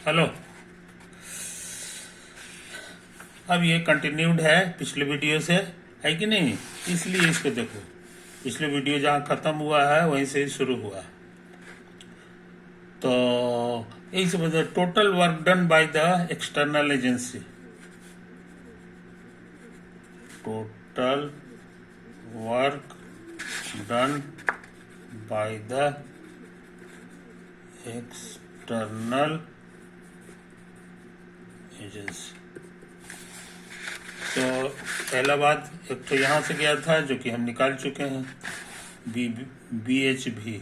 Hello. अब ये continued है पिछले वीडियो से, है कि नहीं? इसलिए इसको देखो, पिछले वीडियो जहाँ खत्म हुआ है वहीं से ही शुरू हुआ। तो यही समझ, total work done by the external agency, total work done by the external agency. तो पहला बात एक तो यहाँ से गया था जो कि हम निकाल चुके हैं, BHV।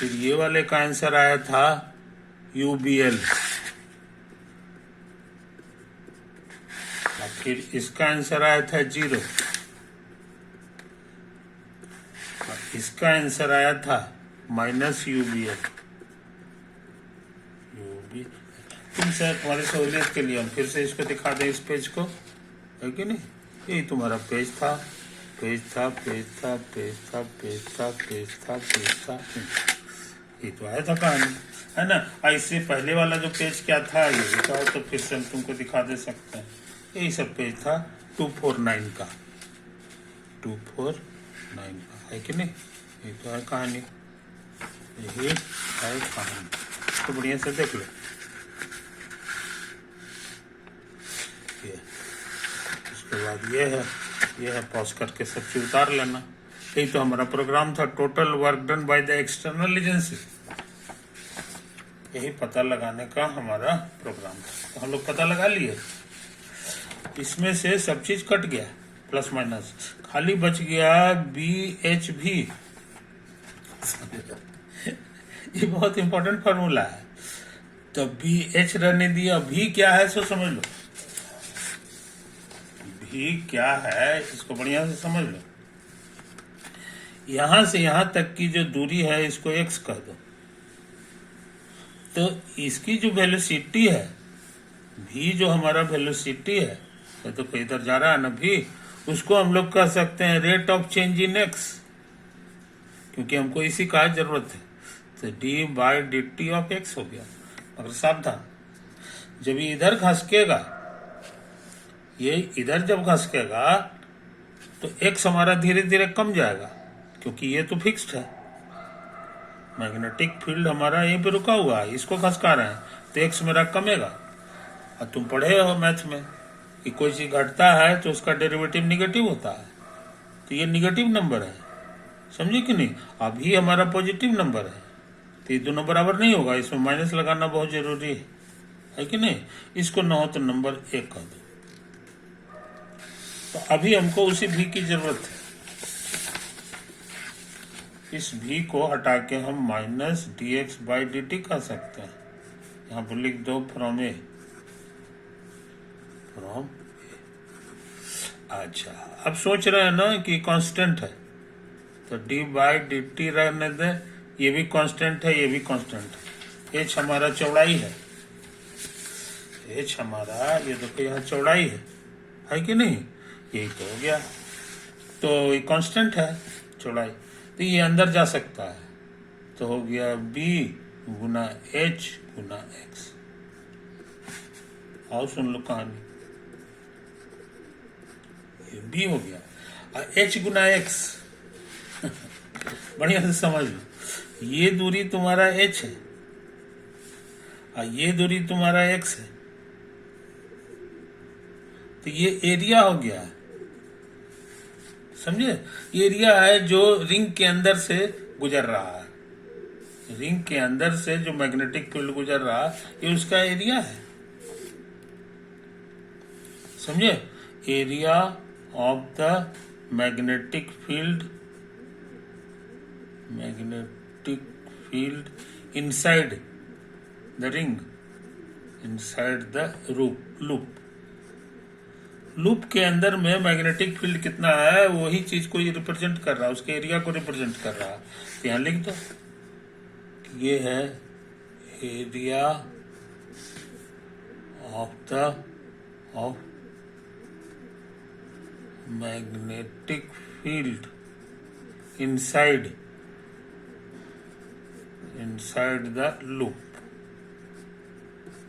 फिर ये वाले का आंसर आया था UBL। और फिर इसका आंसर आया था 0। और इसका आंसर आया था -UBL। तुमसे तुम्हारी सहूलियत के लिए हम फिर से इसको दिखा दें, इस पेज को, है कि नहीं? यही तुम्हारा पेज था, पेज था, पेज था, पेज था, पेज था, पेज था, पेज था, ये तो आया था कहानी, है ना? इससे पहले वाला जो पेज क्या था ये बताओ, तो फिर से हम तुमको दिखा दे सकते हैं। यही सब पेज था 249 का, 249 का, है कि नहीं? ये तो है कहानी, यही है कहानी। तो बढ़िया से देख लो। उसके बाद ये है पॉज करके सब चीज उतार लेना। यही तो हमारा प्रोग्राम था, total work done by the external agency. यही पता लगाने का हमारा प्रोग्राम था। तो हम लोग पता लगा लिए, इसमें से सब चीज कट गया, प्लस माइनस, खाली बच गया BHV। ये बहुत इंपॉर्टेंट फॉर्मूला है। तो BH रहने दिया, V क्या है सो समझ लो, V क्या है इसको बढ़िया से समझ लो। यहां से यहां तक की जो दूरी है इसको x कह दो, तो इसकी जो वेलोसिटी है, v जो हमारा वेलोसिटी है, तो कोई इधर जा रहा है ना v, उसको हम लोग कह सकते हैं rate of change in x, क्योंकि हमको इसी का जरूरत है। तो d/dt ऑफ x हो गया। मगर सावधान, जब ये इधर खसकेगा, ये इधर जब खसकेगा तो x हमारा धीरे धीरे कम जाएगा, क्योंकि ये तो फिक्स्ड है। मैग्नेटिक फील्ड हमारा यहीं पे रुका हुआ है, इसको खसका रहे हैं, तो x मेरा कमेगा। और तुम पढ़े हो मैथ में कि कोई चीज घटता है तो उसका डेरिवेटिव निगेटिव होता है, तो ये निगेटिव नंबर है, समझे कि नहीं? अभी हमारा पॉजिटिव नंबर है, तो ये दोनों बराबर नहीं होगा, इसमें माइनस लगाना बहुत जरूरी है कि नहीं? इसको न हो तो नंबर 1 कर दो। तो अभी हमको उसी v की जरूरत है। इस v को हटा के हम -dx/dt कर सकते हैं। यहाँ पर लिख दो फ्रॉम ए, फ्रॉम। अच्छा, अब सोच रहे हैं ना कि कांस्टेंट है, तो d/dt रहने दे, ये भी कांस्टेंट है, ये भी कांस्टेंट है। h हमारा चौड़ाई है, h हमारा ये देखो यहाँ चौड़ाई है कि नहीं? यही तो हो गया, तो ये कांस्टेंट है चौड़ाई, तो ये अंदर जा सकता है, तो हो गया b गुना h गुना x। आओ सुन लो कहानी, ये b हो गया और h गुना x। बढ़िया से समझ लो, ये दूरी तुम्हारा h है और ये दूरी तुम्हारा x है, तो ये एरिया हो गया, समझे? ये एरिया है जो रिंग के अंदर से गुजर रहा है, रिंग के अंदर से जो मैग्नेटिक फील्ड गुजर रहा है, ये उसका एरिया है, समझे? Area of the magnetic field, magnetic field inside the ring, inside the loop. Loop के अंदर में मैग्नेटिक फील्ड कितना है, वही चीज को ये रिप्रेजेंट कर रहा है, उसके एरिया को रिप्रेजेंट कर रहा है। तो यहाँ लिख दो कि ये है area of magnetic field inside inside the loop,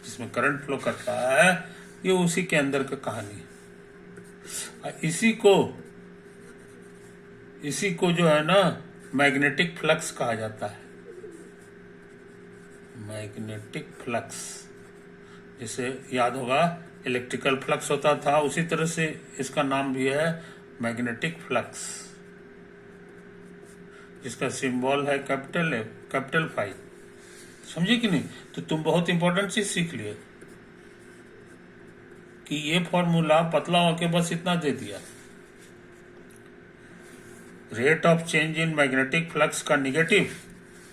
जिसमें करंट फ्लो करता है, ये उसी के अंदर का कहानी है। इसी को जो है ना मैग्नेटिक फ्लक्स कहा जाता है। मैग्नेटिक फ्लक्स, जैसे याद होगा इलेक्ट्रिकल फ्लक्स होता था, उसी तरह से इसका नाम भी है मैग्नेटिक फ्लक्स, जिसका सिंबल है कैपिटल फाई। समझे कि नहीं? तो तुम बहुत इंपॉर्टेंट चीज सीख लिए कि ये फॉर्मूला पतला होके बस इतना दे दिया, rate of change in magnetic flux का निगेटिव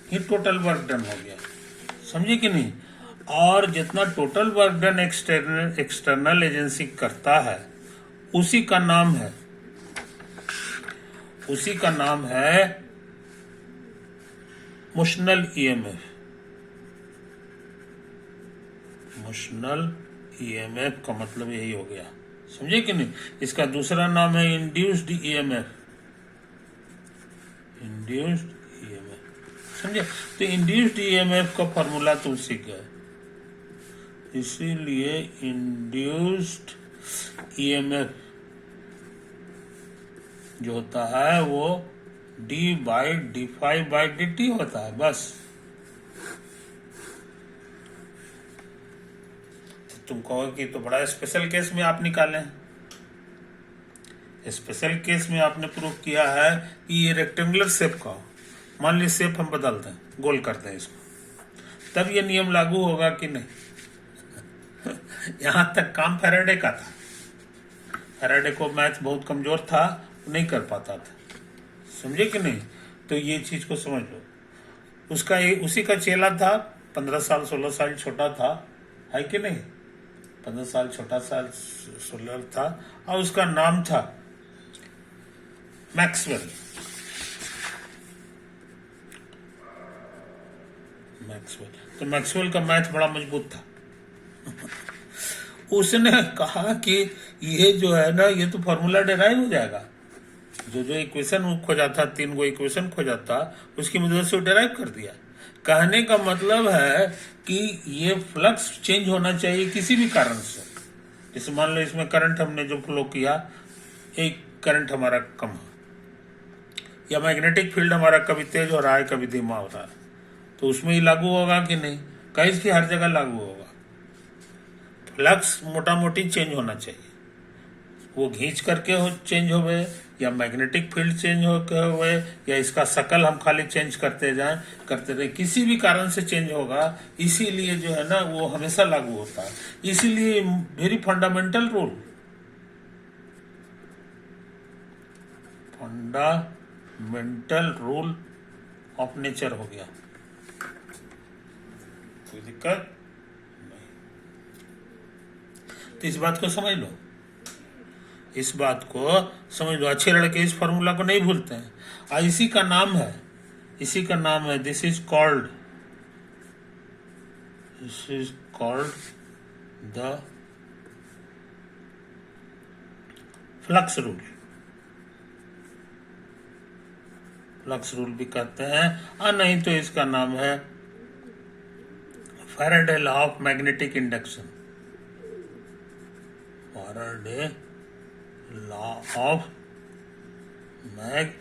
ही टोटल वर्क डन हो गया। समझे कि नहीं? और जितना total work done external agency करता है, उसी का नाम है मोशनल ईएमएफ। मोशनल ईएमएफ का मतलब यही हो गया। समझे कि नहीं? इसका दूसरा नाम है इंड्यूस्ड ईएमएफ। इंड्यूस्ड ईएमएफ, समझे? तो इंड्यूस्ड ईएमएफ का फॉर्मूला तुम सीख गए, इसीलिए इंड्यूस्ड ईएमएफ जो होता है वो d/dφ/dt होता है। बस तो तुम कहोगे कि तो बड़ा स्पेशल केस में आप निकालें। स्पेशल केस में आपने प्रूव किया है कि ये रेक्टेंगुलर शेप का हो। मान ली शेप हम बदल दें, गोल कर दें इसको, तब ये नियम लागू होगा कि नहीं? यहां तक काम फैराडे का था। फैराडे को मैथ बहुत कमजोर था, नहीं कर पाता था। समझे कि नहीं? तो ये चीज को समझ लो। उसी का चेला था, 15 साल 16 साल छोटा था, है कि नहीं? 15 साल छोटा साल 16 था, और उसका नाम था मैक्सवेल। तो मैक्सवेल का मैथ बड़ा मजबूत था। उसने कहा कि ये जो है ना, ये तो फॉर्मूला डेराइव हो जाएगा। जो इक्वेशन खोजा था, 3 गो इक्वेशन खोजा था, उसकी मदद से डेराइव कर दिया। कहने का मतलब है कि ये फ्लक्स चेंज होना चाहिए किसी भी कारण से। जैसे मान लो इसमें करंट हमने जो फ्लो किया, एक करंट हमारा कम है, या मैग्नेटिक फील्ड हमारा कभी तेज हो रहा है कभी धीमा हो रहा है, तो उसमें ही लागू होगा कि नहीं? कहीं की हर जगह लागू होगा। फ्लक्स मोटा मोटी चेंज होना चाहिए, वो घींच करके चेंज हो गए, या मैग्नेटिक फील्ड चेंज हो गए, या इसका शकल हम खाली चेंज करते रहे, किसी भी कारण से चेंज होगा। इसीलिए जो है ना वो हमेशा लागू होता है। इसीलिए very fundamental rule of nature हो गया। कोई दिक्कत नहीं। तो इस बात को समझ लो, अच्छे लड़के इस फॉर्मूला को नहीं भूलते हैं। और इसी का नाम है this is called the flux rule. Flux rule भी कहते हैं, और नहीं तो इसका नाम है Faraday law of magnetic induction. Faraday law of magnetic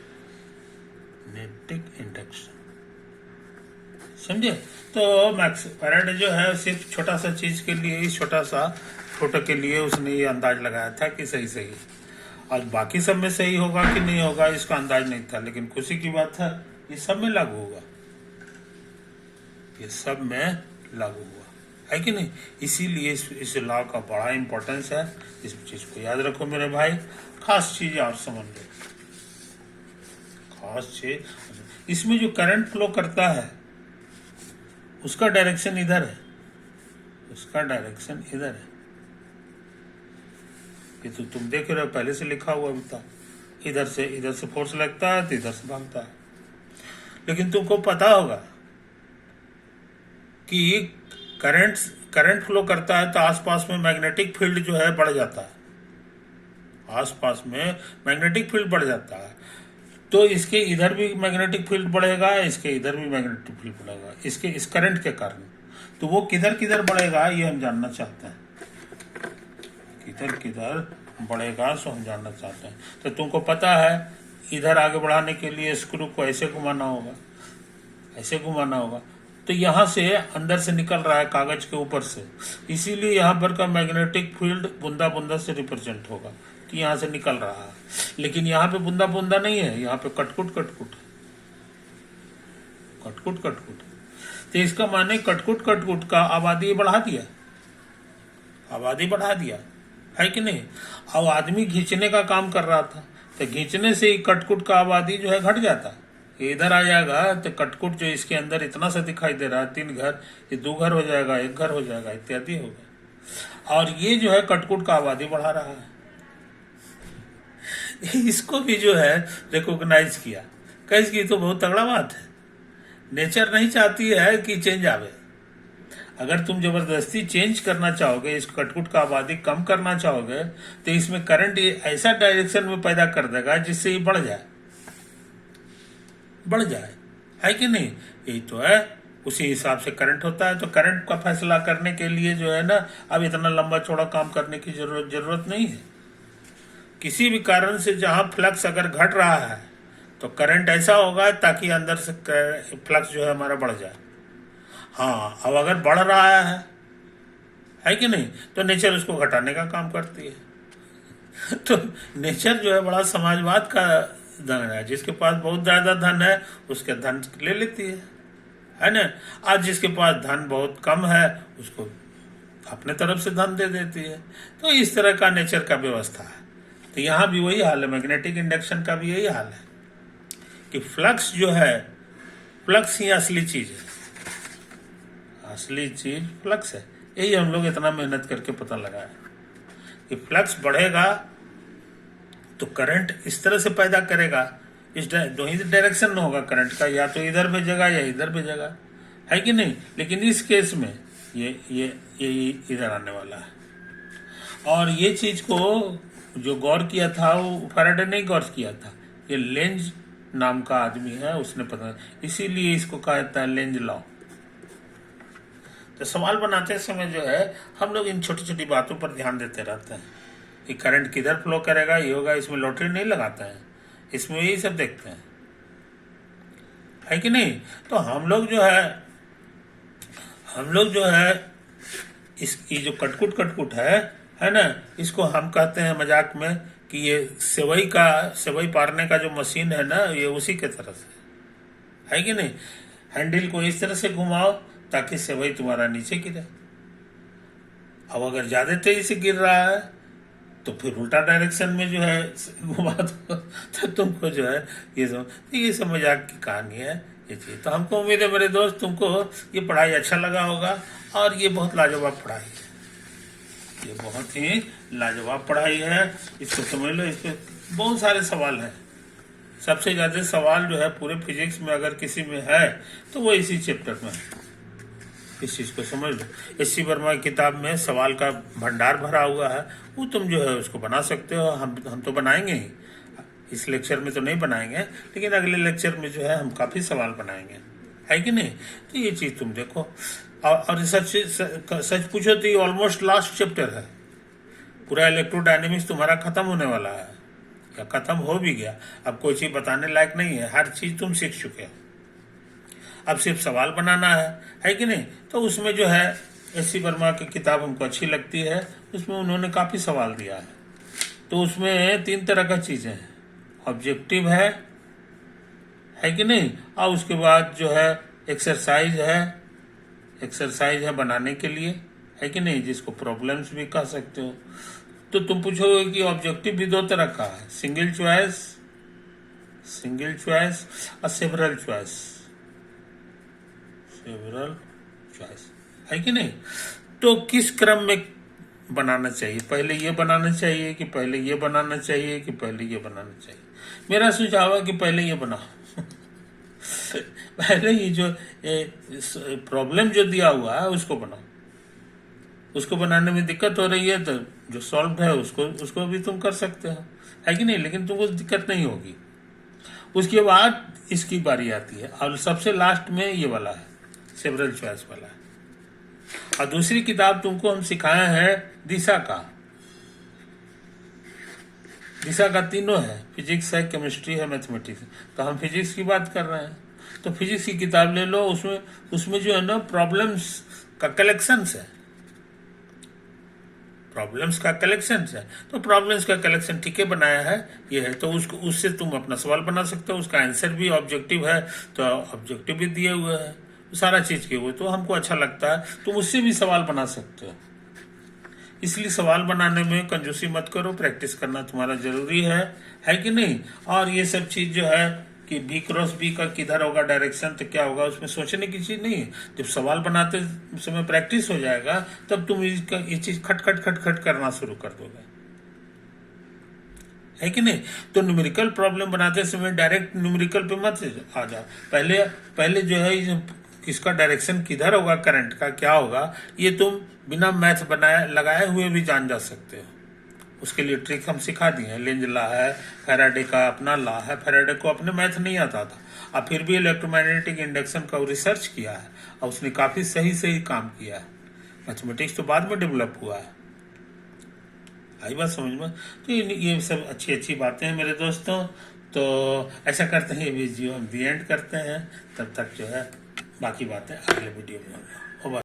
induction, समझे? तो फैराडे जो है सिर्फ छोटा सा चीज के लिए, इस छोटा सा फोटो के लिए उसने ये अंदाज लगाया था कि सही। आज बाकी सब में सही होगा कि नहीं होगा इसका अंदाज नहीं था, लेकिन खुशी की बात है ये सब में लागू होगा, ये सब में लागू हुआ, है कि नहीं? इसीलिए इस लॉ का बड़ा इंपॉर्टेंस है। इस चीज को याद रखो मेरे भाई। खास चीज और समझ लो, खास चीज इसमें जो करंट फ्लो करता है उसका डायरेक्शन इधर है, ये तो तुम देख रहे हो, पहले से लिखा हुआ भी था। इधर से फोर्स लगता है तो इधर से भागता है। लेकिन तुमको पता होगा कि करंट फ्लो करता है तो आसपास में मैग्नेटिक फील्ड जो है बढ़ जाता है, तो इसके इधर भी मैग्नेटिक फील्ड बढ़ेगा, इसके इधर भी मैग्नेटिक फील्ड बढ़ेगा, इसके इस करंट के कारण। तो वो किधर किधर बढ़ेगा ये हम जानना चाहते हैं, किधर किधर बढ़ेगा सो हम जानना चाहते हैं। तो तुमको पता है इधर आगे बढ़ाने के लिए स्क्रू को ऐसे घुमाना होगा, ऐसे घुमाना होगा। तो यहाँ से अंदर से निकल रहा है कागज के ऊपर से, इसीलिए यहाँ पर का मैग्नेटिक फील्ड बूंदा बूंदा से रिप्रेजेंट होगा कि यहाँ से निकल रहा है। लेकिन यहाँ पे बूंदा बूंदा नहीं है, यहाँ पे कटकुट कटकुट कटकुट कटकुट। तो इसका माने कटकुट कटकुट का आबादी बढ़ा दिया, आबादी बढ़ा दिया है कि नहीं। अब आदमी खींचने का काम कर रहा था, तो खींचने से ही कटकुट का आबादी जो है घट जाता। इधर आ जाएगा तो कटकुट जो इसके अंदर इतना सा दिखाई दे रहा है, 3 घर, ये 2 घर हो जाएगा, 1 घर हो जाएगा, इत्यादि होगा। और ये जो है कटकुट का आबादी बढ़ा रहा है। इसको भी जो है रिकॉग्नाइज किया, कैसे की तो बहुत तगड़ा बात है। नेचर नहीं चाहती है कि चेंज आवे। अगर तुम जबरदस्ती चेंज करना चाहोगे, इस कटकुट का आबादी कम करना चाहोगे, तो इसमें करंट ऐसा डायरेक्शन में पैदा कर देगा जिससे ये बढ़ जाए, बढ़ जाए, है कि नहीं। यही तो है, उसी हिसाब से करंट होता है। तो करंट का फैसला करने के लिए जो है ना, अब इतना लंबा चौड़ा काम करने की जरूरत नहीं है। किसी भी कारण से जहां फ्लक्स अगर घट रहा है तो करंट ऐसा होगा ताकि अंदर से फ्लक्स जो है हमारा बढ़ जाए। हाँ, अब अगर बढ़ रहा है कि नहीं, तो नेचर उसको घटाने का काम करती है। तो नेचर जो है बड़ा समाजवाद का धन है। जिसके पास बहुत ज्यादा धन है उसके धन ले लेती है ना। आज जिसके पास धन बहुत कम है उसको अपने तरफ से धन दे देती है। तो इस तरह का नेचर का व्यवस्था है। तो यहाँ भी वही हाल है, मैग्नेटिक इंडक्शन का भी यही हाल है कि फ्लक्स जो है, फ्लक्स ही असली चीज है, असली चीज फ्लक्स है। यही हम लोग इतना मेहनत करके पता लगाया कि फ्लक्स बढ़ेगा तो करंट इस तरह से पैदा करेगा, इस दो ही डायरेक्शन में होगा करंट का, या तो इधर भेजेगा या इधर भेजेगा, है कि नहीं। लेकिन इस केस में ये इधर आने वाला है। और ये चीज को जो गौर किया था वो फैराडे ने गौर किया था, ये लेंज नाम का आदमी है, उसने पता, इसीलिए इसको कहा जाता है लेंज लॉ। तो सवाल बनाते समय जो है हम लोग इन छोटी छोटी बातों पर ध्यान देते रहते हैं कि करंट किधर फ्लो करेगा, ये होगा। इसमें लॉटरी नहीं लगाते हैं, इसमें यही सब देखते हैं, है कि नहीं। तो हम लोग जो है इसकी जो कटकुट कटकुट है ना, इसको हम कहते हैं मजाक में कि ये सेवई पारने का जो मशीन है ना, ये उसी के तरह से, है कि नहीं। हैंडल को इस तरह से घुमाओ ताकि सेवई तुम्हारा नीचे गिरे। अब अगर ज्यादा तेजी से गिर रहा है तो फिर उल्टा डायरेक्शन में जो है घुमा दो तो तुमको जो है ये सब मजाक की कहानी है ये चीज। तो हमको उम्मीद है मेरे दोस्त तुमको ये पढ़ाई अच्छा लगा होगा, और ये बहुत लाजवाब पढ़ाई है, ये बहुत ही लाजवाब पढ़ाई है। इसको समझ लो, इस पे बहुत सारे सवाल हैं। सबसे ज्यादा सवाल जो है पूरे फिजिक्स में अगर किसी में है तो वो इसी चैप्टर में है। इस चीज को समझ लो। एस.सी. वर्मा की किताब में सवाल का भंडार भरा हुआ है, वो तुम जो है उसको बना सकते हो। हम तो बनाएंगे ही, इस लेक्चर में तो नहीं बनाएंगे, लेकिन अगले लेक्चर में जो है हम काफी सवाल बनाएंगे, है कि नहीं। तो ये चीज तुम देखो। और सच पूछो तो ये ऑलमोस्ट लास्ट चैप्टर है। पूरा इलेक्ट्रोडायनेमिक्स तुम्हारा खत्म होने वाला है, या खत्म हो भी गया। अब कोई चीज बताने लायक नहीं है, हर चीज तुम सीख चुके हो। अब सिर्फ सवाल बनाना है कि नहीं। तो उसमें जो है एस.सी. वर्मा की किताब हमको अच्छी लगती है, उसमें उन्होंने काफी सवाल दिया है। तो उसमें 3 तरह का चीजें हैं, ऑब्जेक्टिव है कि नहीं, और उसके बाद जो है एक्सरसाइज है बनाने के लिए, है कि नहीं, जिसको प्रॉब्लम्स भी कह सकते हो। तो तुम पूछोगे कि ऑब्जेक्टिव भी 2 तरह का है, सिंगल चॉइस और सेवरल चॉइस, है कि नहीं। तो किस क्रम में बनाना चाहिए, पहले ये बनाना चाहिए कि पहले ये बनाना चाहिए कि पहले ये बनाना चाहिए। मेरा सुझाव है कि पहले ये बनाओ पहले ये जो प्रॉब्लम जो दिया हुआ है उसको बनाओ। उसको बनाने में दिक्कत हो रही है तो जो सॉल्व है उसको भी तुम कर सकते हो, है कि नहीं। लेकिन तुमको दिक्कत नहीं होगी। उसके बाद इसकी बारी आती है और सबसे लास्ट में ये वाला है, सेवरल चॉइस वाला है। और दूसरी किताब तुमको हम सिखाए हैं दिशा का। दिशा का तीनों है, फिजिक्स है, केमिस्ट्री है, मैथमेटिक्स है। तो हम फिजिक्स की बात कर रहे हैं, तो फिजिक्स की किताब ले लो। उसमें जो है ना प्रॉब्लम्स का कलेक्शंस है, प्रॉब्लम्स का कलेक्शन है। तो प्रॉब्लम्स का कलेक्शन ठीक है बनाया है, ये है। तो उससे तुम अपना सवाल बना सकते हो। उसका आंसर भी ऑब्जेक्टिव है, तो ऑब्जेक्टिव भी दिए हुए है, सारा चीज के हुए। तो हमको अच्छा लगता है, तुम उससे भी सवाल बना सकते हो। इसलिए सवाल बनाने में कंजूसी मत करो, प्रैक्टिस करना तुम्हारा जरूरी है कि नहीं। और ये सब चीज जो है कि बी क्रॉस बी का किधर होगा डायरेक्शन, तो क्या होगा, उसमें सोचने की चीज नहीं है। जब सवाल बनाते समय प्रैक्टिस हो जाएगा, तब तुम ये चीज खट खट खट खट करना शुरू कर दोगे, है कि नहीं। तो न्यूमेरिकल प्रॉब्लम बनाते समय डायरेक्ट न्यूमेरिकल पे मत आ जाओ। पहले जो है किसका डायरेक्शन किधर होगा, करंट का क्या होगा, ये तुम बिना मैथ लगाए हुए भी जान जा सकते हो। उसके लिए ट्रिक हम सिखा दिए हैं। लेंज लॉ है, फैराडे का अपना लॉ है। फैराडे को अपने मैथ नहीं आता था, और फिर भी इलेक्ट्रोमैग्नेटिक इंडक्शन का रिसर्च किया है, और उसने काफी सही काम किया है। मैथमेटिक्स तो बाद में डेवलप हुआ है। आई बात समझ में। तो ये सब अच्छी बातें हैं मेरे दोस्तों। तो ऐसा करते हैं, ये वीडियो हम दी एंड करते हैं। तब तक जो है बाकी बातें अगले वीडियो में होगा।